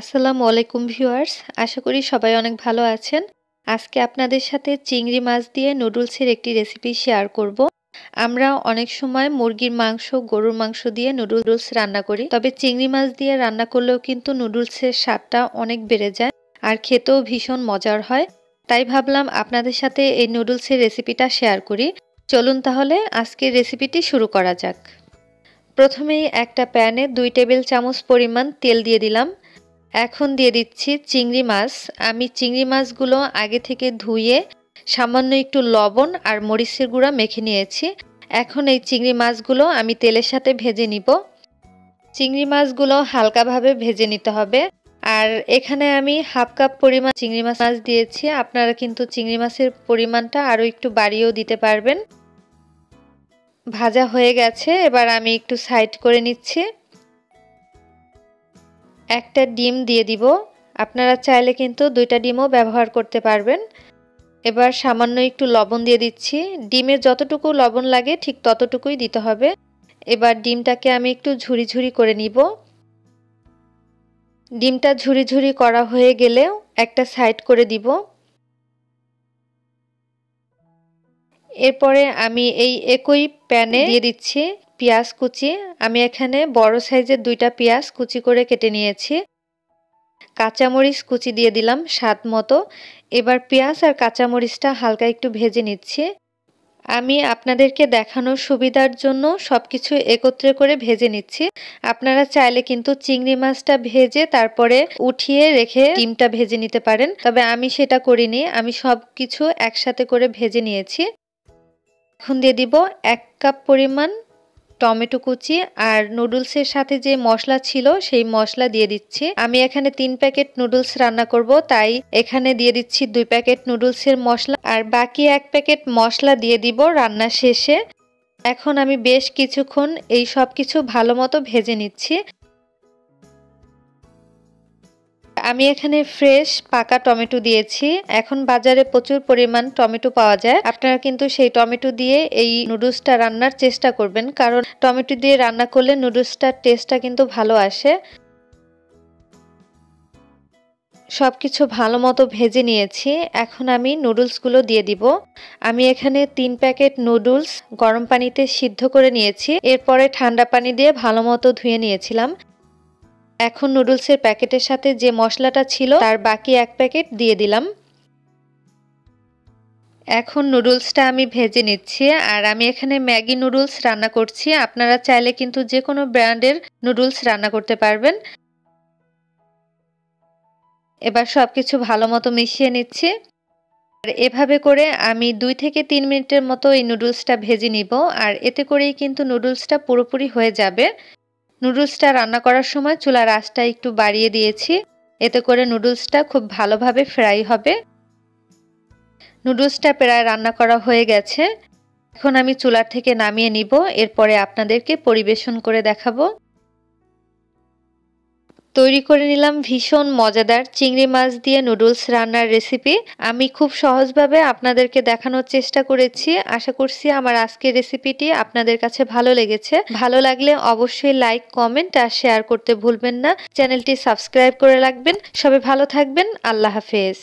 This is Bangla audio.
আসসালামু আলাইকুম ভিউয়ার্স, আশা করি সবাই অনেক ভালো আছেন। আজকে আপনাদের সাথে চিংড়ি মাছ দিয়ে নুডলসের একটি রেসিপি শেয়ার করব। আমরা অনেক সময় মুরগির মাংস, গরুর মাংস দিয়ে নুডলস রান্না করি, তবে চিংড়ি মাছ দিয়ে রান্না করলেও কিন্তু নুডলসের স্বাদটা অনেক বেড়ে যায় আর খেতেও ভীষণ মজার হয়। তাই ভাবলাম আপনাদের সাথে এই নুডলসের রেসিপিটা শেয়ার করি। চলুন তাহলে আজকের রেসিপিটি শুরু করা যাক। প্রথমেই একটা প্যানে 2 টেবিল চামচ পরিমাণ তেল দিয়ে দিলাম। এখন দিয়ে দিচ্ছি চিংড়ি মাছ। আমি চিংড়ি মাছগুলো আগে থেকে ধুয়ে সামান্য একটু লবণ আর মরিচের গুঁড়া মেখে নিয়েছি। এখন এই চিংড়ি মাছগুলো আমি তেলের সাথে ভেজে নিব। চিংড়ি মাছগুলো হালকাভাবে ভেজে নিতে হবে। আর এখানে আমি হাফ কাপ পরিমাণ চিংড়ি মাছ দিয়েছি। আপনারা কিন্তু চিংড়ি মাছের পরিমাণটা আরও একটু বাড়িয়েও দিতে পারবেন। ভাজা হয়ে গেছে, এবার আমি একটু সাইড করে নিচ্ছি। একটা ডিম দিয়ে দিব। আপনারা চাইলে কিন্তু 2টা ডিমও ব্যবহার করতে পারবেন। এবার সামান্য একটু লবণ দিয়ে দিচ্ছি। ডিমে যতটুকু লবণ লাগে ঠিক ততটুকুই দিতে হবে। এবার ডিমটাকে আমি একটু ঝুরি ঝুরি করে নিব। ডিমটা ঝুরি ঝুরি করা হয়ে গেলেও একটা সাইড করে দিব। এরপরে আমি এই একই প্যানে দিয়ে দিচ্ছি পেঁয়াজ কুচি। আমি এখানে বড় সাইজের 2টা পেঁয়াজ কুচি করে কেটে নিয়েছি। কাঁচামরিচ কুচি দিয়ে দিলাম স্বাদ মতো। এবার পেঁয়াজ আর কাঁচামরিচটা হালকা একটু ভেজে নিচ্ছি। আমি আপনাদেরকে দেখানোর সুবিধার জন্য সবকিছু একত্রে করে ভেজে নিচ্ছি। আপনারা চাইলে কিন্তু চিংড়ি মাছটা ভেজে তারপরে উঠিয়ে রেখে ডিমটা ভেজে নিতে পারেন, তবে আমি সেটা করিনি। আমি সবকিছু একসাথে করে ভেজে নিয়েছি। এখন দিয়ে দিব 1 কাপ পরিমাণ টমেটো কুচি আর নুডলসের সাথে যে মশলা ছিল সেই মশলা দিয়ে দিচ্ছি। আমি এখানে 3 প্যাকেট নুডলস রান্না করব, তাই এখানে দিয়ে দিচ্ছি 2 প্যাকেট নুডলসের মশলা আর বাকি 1 প্যাকেট মশলা দিয়ে দিব রান্না শেষে। এখন আমি বেশ কিছুক্ষণ এই সব কিছু ভালো মতো ভেজে নিচ্ছি। আমি এখানে ফ্রেশ পাকা টমেটো দিয়েছি। এখন বাজারে প্রচুর পরিমাণ টমেটো পাওয়া যায়। আপনারা কিন্তু সেই টমেটো দিয়ে এই নুডলসটা রান্নার চেষ্টা করবেন, কারণ টমেটো দিয়ে রান্না করলে নুডলসটার টেস্টটা কিন্তু ভালো আসে। সবকিছু ভালো মতো ভেজে নিয়েছি। এখন আমি নুডলসগুলো দিয়ে দিব। আমি এখানে 3 প্যাকেট নুডলস গরম পানিতে সিদ্ধ করে নিয়েছি। এরপরে ঠান্ডা পানি দিয়ে ভালো মতো ধুয়ে নিয়েছিলাম। এখন নুডলসের প্যাকেটের সাথে যে মশলাটা ছিল তার বাকি 1 প্যাকেট দিয়ে দিলাম। এখন নুডলসটা আমি ভেজে নিচ্ছি। আর আমি এখানে ম্যাগি নুডলস রান্না করছি। আপনারা চাইলে কিন্তু যে কোনো ব্র্যান্ডের নুডলস রান্না করতে পারবেন। এবার সবকিছু ভালো মতো মিশিয়ে নিচ্ছি। আর এভাবে করে আমি 2 থেকে 3 মিনিটের মতো এই নুডলসটা ভেজে নিব। আর এতে করেই কিন্তু নুডলসটা পুরোপুরি হয়ে যাবে। নুডলসটা রান্না করার সময় চুলার আঁচটা একটু বাড়িয়ে দিয়েছি, এতে করে নুডলসটা খুব ভালোভাবে ফ্রাই হবে। নুডলসটা প্রায় রান্না করা হয়ে গেছে। এখন আমি চুলার থেকে নামিয়ে নিব। এরপরে আপনাদেরকে পরিবেশন করে দেখাবো। তৈরি করে নিলাম ভীষণ মজাদার চিংড়ি মাছ দিয়ে নুডলস রান্নার রেসিপি। আমি খুব সহজভাবে আপনাদেরকে দেখানোর চেষ্টা করেছি। আশা করছি আমার আজকের রেসিপিটি আপনাদের কাছে ভালো লেগেছে। ভালো লাগলে অবশ্যই লাইক, কমেন্ট আর শেয়ার করতে ভুলবেন না। চ্যানেলটি সাবস্ক্রাইব করে রাখবেন। সবাই ভালো থাকবেন। আল্লাহ হাফেজ।